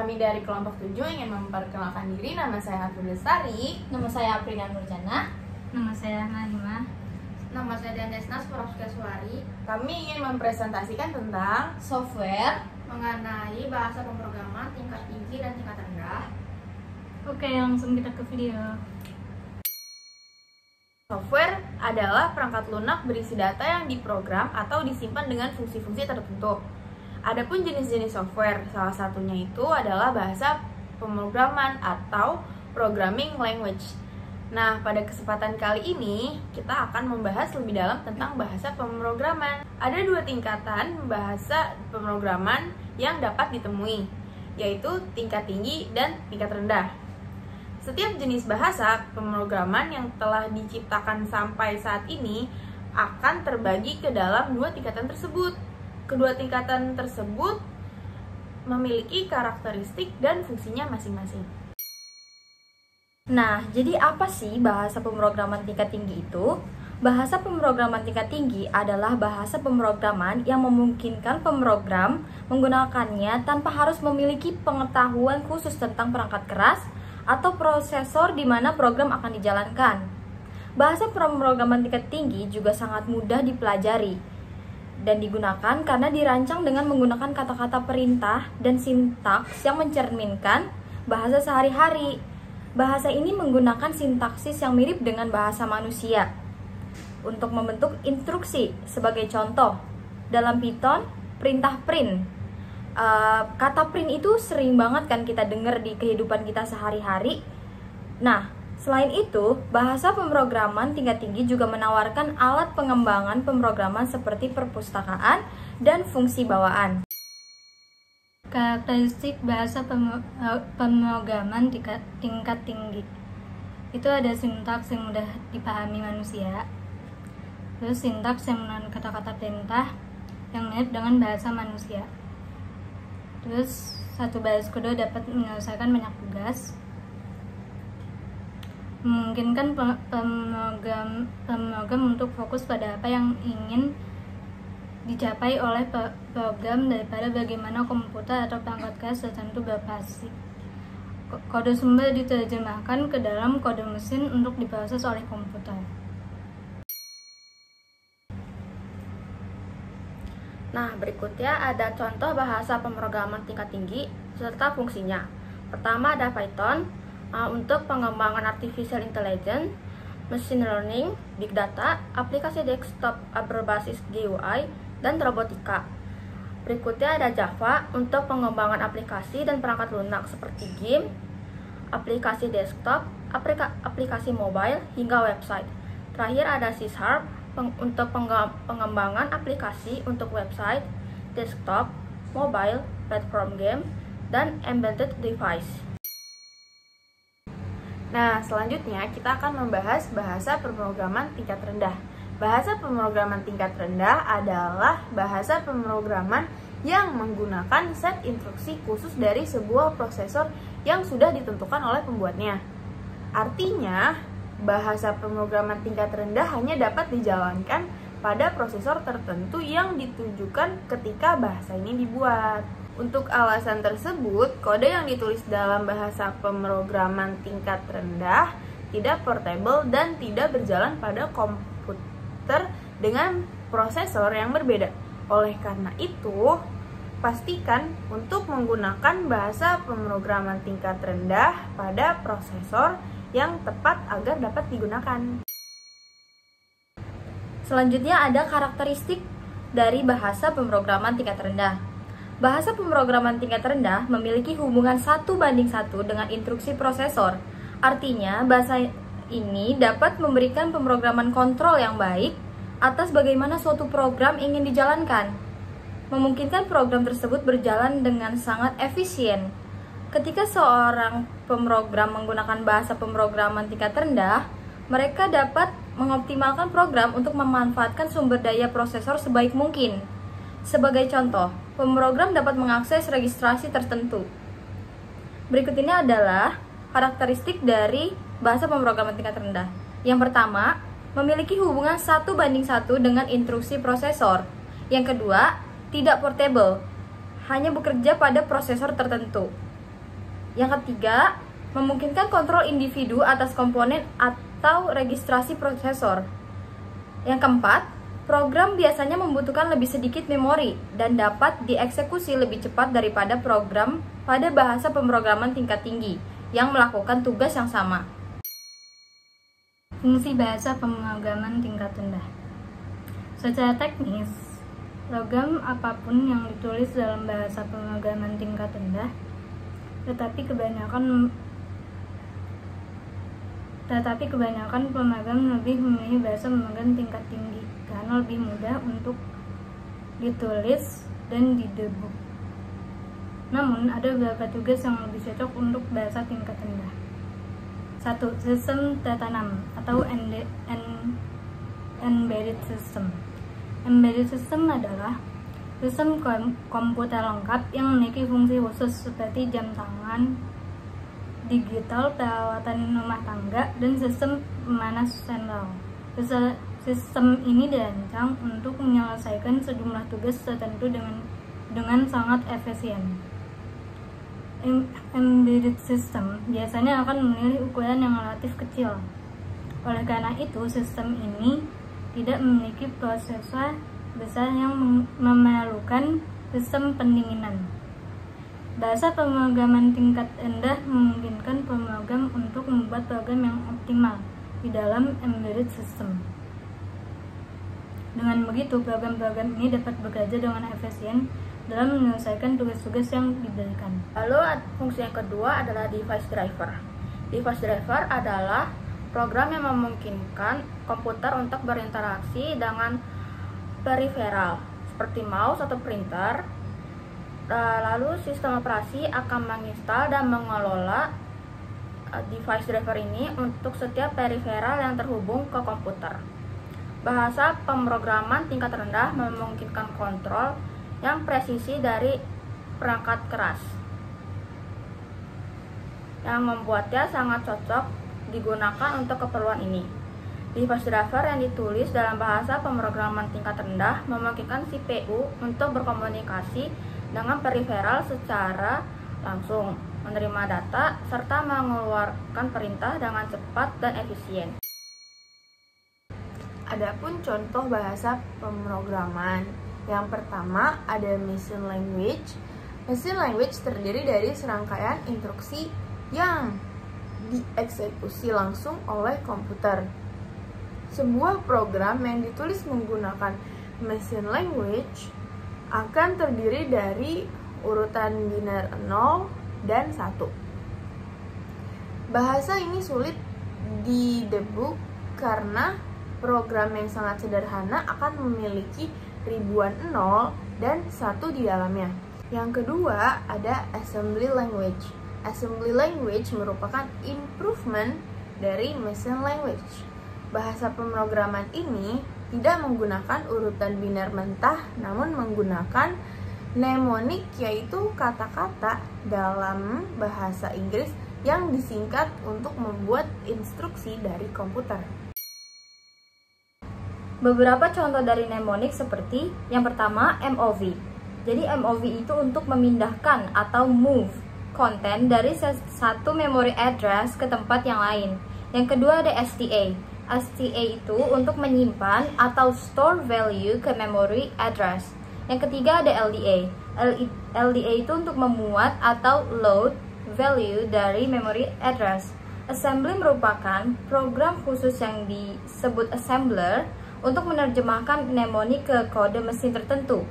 Kami dari kelompok 7 ingin memperkenalkan diri. Nama saya Atul Lestari. Nama saya Aprina Nurjana. Nama saya Naima. Nama saya Dandesnas Suwari. Kami ingin mempresentasikan tentang software mengenai bahasa pemrograman tingkat tinggi dan tingkat rendah. Oke, langsung kita ke video. software adalah perangkat lunak berisi data yang diprogram atau disimpan dengan fungsi-fungsi tertentu. Adapun jenis-jenis software, salah satunya itu adalah bahasa pemrograman atau programming language. Nah, pada kesempatan kali ini kita akan membahas lebih dalam tentang bahasa pemrograman. Ada dua tingkatan bahasa pemrograman yang dapat ditemui, yaitu tingkat tinggi dan tingkat rendah. Setiap jenis bahasa pemrograman yang telah diciptakan sampai saat ini akan terbagi ke dalam dua tingkatan tersebut. Kedua tingkatan tersebut memiliki karakteristik dan fungsinya masing-masing. Nah, jadi apa sih bahasa pemrograman tingkat tinggi itu? Bahasa pemrograman tingkat tinggi adalah bahasa pemrograman yang memungkinkan pemrogram menggunakannya tanpa harus memiliki pengetahuan khusus tentang perangkat keras atau prosesor di mana program akan dijalankan. Bahasa pemrograman tingkat tinggi juga sangat mudah dipelajari dan digunakan karena dirancang dengan menggunakan kata-kata perintah dan sintaks yang mencerminkan bahasa sehari-hari. Bahasa ini menggunakan sintaksis yang mirip dengan bahasa manusia untuk membentuk instruksi. Sebagai contoh, dalam Python, perintah print. Kata print itu sering banget kan kita dengar di kehidupan kita sehari-hari. Nah, selain itu, bahasa pemrograman tingkat tinggi juga menawarkan alat pengembangan pemrograman seperti perpustakaan dan fungsi bawaan. Karakteristik bahasa pemrograman tingkat tinggi itu ada sintaks yang mudah dipahami manusia, terus sintaks yang menggunakan kata-kata perintah yang mirip dengan bahasa manusia, terus satu baris kode dapat menyelesaikan banyak tugas, memungkinkan pemrogram untuk fokus pada apa yang ingin dicapai oleh program daripada bagaimana komputer atau perangkat keras tertentu beroperasi. Kode sumber diterjemahkan ke dalam kode mesin untuk diproses oleh komputer. Nah, berikutnya ada contoh bahasa pemrograman tingkat tinggi serta fungsinya. Pertama ada Python untuk pengembangan artificial intelligence, machine learning, big data, aplikasi desktop berbasis GUI, dan robotika. Berikutnya ada Java untuk pengembangan aplikasi dan perangkat lunak seperti game, aplikasi desktop, aplikasi mobile, hingga website. Terakhir ada C# untuk pengembangan aplikasi untuk website, desktop, mobile, platform game, dan embedded device. Nah, selanjutnya kita akan membahas bahasa pemrograman tingkat rendah. Bahasa pemrograman tingkat rendah adalah bahasa pemrograman yang menggunakan set instruksi khusus dari sebuah prosesor yang sudah ditentukan oleh pembuatnya. Artinya, bahasa pemrograman tingkat rendah hanya dapat dijalankan pada prosesor tertentu yang ditujukan ketika bahasa ini dibuat. Untuk alasan tersebut, kode yang ditulis dalam bahasa pemrograman tingkat rendah tidak portable dan tidak berjalan pada komputer dengan prosesor yang berbeda. Oleh karena itu, pastikan untuk menggunakan bahasa pemrograman tingkat rendah pada prosesor yang tepat agar dapat digunakan. Selanjutnya ada karakteristik dari bahasa pemrograman tingkat rendah. Bahasa pemrograman tingkat rendah memiliki hubungan 1:1 dengan instruksi prosesor. Artinya, bahasa ini dapat memberikan pemrograman kontrol yang baik atas bagaimana suatu program ingin dijalankan. Memungkinkan program tersebut berjalan dengan sangat efisien. Ketika seorang pemrogram menggunakan bahasa pemrograman tingkat rendah, mereka dapat mengoptimalkan program untuk memanfaatkan sumber daya prosesor sebaik mungkin. Sebagai contoh, pemrogram dapat mengakses registrasi tertentu. Berikut ini adalah karakteristik dari bahasa pemrograman tingkat rendah. Yang pertama, memiliki hubungan 1:1 dengan instruksi prosesor. Yang kedua, tidak portable, hanya bekerja pada prosesor tertentu. Yang ketiga, memungkinkan kontrol individu atas komponen atau registrasi prosesor. Yang keempat, program biasanya membutuhkan lebih sedikit memori dan dapat dieksekusi lebih cepat daripada program pada bahasa pemrograman tingkat tinggi yang melakukan tugas yang sama. Fungsi bahasa pemrograman tingkat rendah. Secara teknis, program apapun yang ditulis dalam bahasa pemrograman tingkat rendah, tetapi kebanyakan pemrogram lebih memilih bahasa pemrograman tingkat tinggi karena lebih mudah untuk ditulis dan didebug. Namun, ada beberapa tugas yang lebih cocok untuk bahasa tingkat rendah. 1. Sistem tertanam atau embedded system. Embedded system adalah sistem komputer lengkap yang memiliki fungsi khusus seperti jam tangan digital, peralatan rumah tangga, dan sistem pemanas sentral. Sistem ini dirancang untuk menyelesaikan sejumlah tugas tertentu dengan sangat efisien. Embedded system biasanya akan memiliki ukuran yang relatif kecil. Oleh karena itu, sistem ini tidak memiliki prosesor besar yang memerlukan sistem pendinginan. Bahasa pemrograman tingkat rendah memungkinkan pemrogram untuk membuat program yang optimal di dalam embedded system. Dengan begitu, program-program ini dapat bekerja dengan efisien dalam menyelesaikan tugas-tugas yang diberikan. Lalu fungsi yang kedua adalah device driver. Device driver adalah program yang memungkinkan komputer untuk berinteraksi dengan periferal seperti mouse atau printer. Lalu sistem operasi akan menginstal dan mengelola device driver ini untuk setiap periferal yang terhubung ke komputer. Bahasa pemrograman tingkat rendah memungkinkan kontrol yang presisi dari perangkat keras, yang membuatnya sangat cocok digunakan untuk keperluan ini. Device driver yang ditulis dalam bahasa pemrograman tingkat rendah memungkinkan CPU untuk berkomunikasi dengan periferal secara langsung, menerima data, serta mengeluarkan perintah dengan cepat dan efisien. Adapun contoh bahasa pemrograman. Yang pertama ada machine language. Machine language terdiri dari serangkaian instruksi yang dieksekusi langsung oleh komputer. Sebuah program yang ditulis menggunakan machine language akan terdiri dari urutan biner 0 dan 1. Bahasa ini sulit didebug karena program yang sangat sederhana akan memiliki ribuan 0 dan 1 di dalamnya. Yang kedua ada assembly language. Assembly language merupakan improvement dari machine language. Bahasa pemrograman ini tidak menggunakan urutan biner mentah, namun menggunakan mnemonik, yaitu kata-kata dalam bahasa Inggris yang disingkat untuk membuat instruksi dari komputer. Beberapa contoh dari mnemonik seperti yang pertama MOV. Jadi MOV itu untuk memindahkan atau move konten dari satu memory address ke tempat yang lain. Yang kedua ada STA. STA itu untuk menyimpan atau store value ke memory address. Yang ketiga ada LDA. LDA itu untuk memuat atau load value dari memory address. Assembly merupakan program khusus yang disebut assembler untuk menerjemahkan mnemonik ke kode mesin tertentu.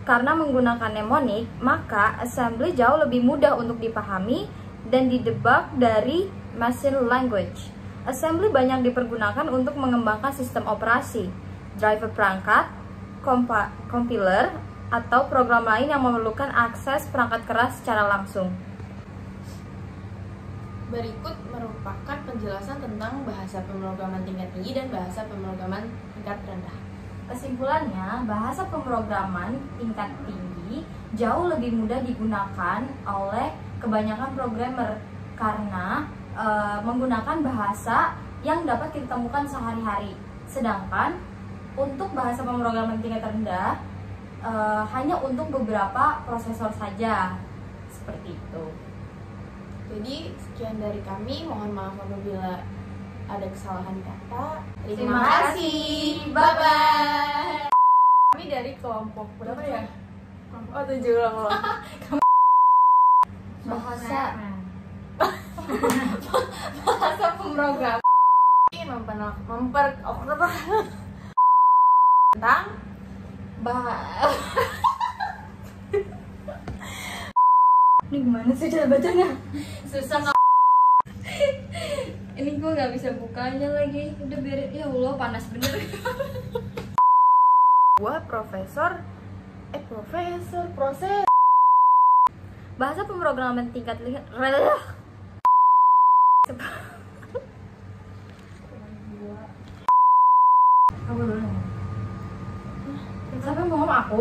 Karena menggunakan mnemonik, maka assembly jauh lebih mudah untuk dipahami dan didebug dari machine language. Assembly banyak dipergunakan untuk mengembangkan sistem operasi, driver perangkat, compiler, atau program lain yang memerlukan akses perangkat keras secara langsung. Berikut merupakan penjelasan tentang bahasa pemrograman tingkat tinggi dan bahasa pemrograman tingkat rendah. Kesimpulannya, bahasa pemrograman tingkat tinggi jauh lebih mudah digunakan oleh kebanyakan programmer karena menggunakan bahasa yang dapat kita temukan sehari-hari. Sedangkan untuk bahasa pemrograman tingkat rendah hanya untuk beberapa prosesor saja. Seperti itu. Jadi sekian dari kami, mohon maaf apabila ada kesalahan kata. Terima kasih. Bye-bye. Kami dari kelompok berapa ya? Oh 7 loh. Bahasa bahasa pemrogram tentang Ini gimana sih cara bacanya? susah nggak? Ini gue nggak bisa bukanya lagi. Udah biarin, ya Allah panas bener. Gua profesor proses. Bahasa pemrograman tingkat Siapa yang mau ngomong aku?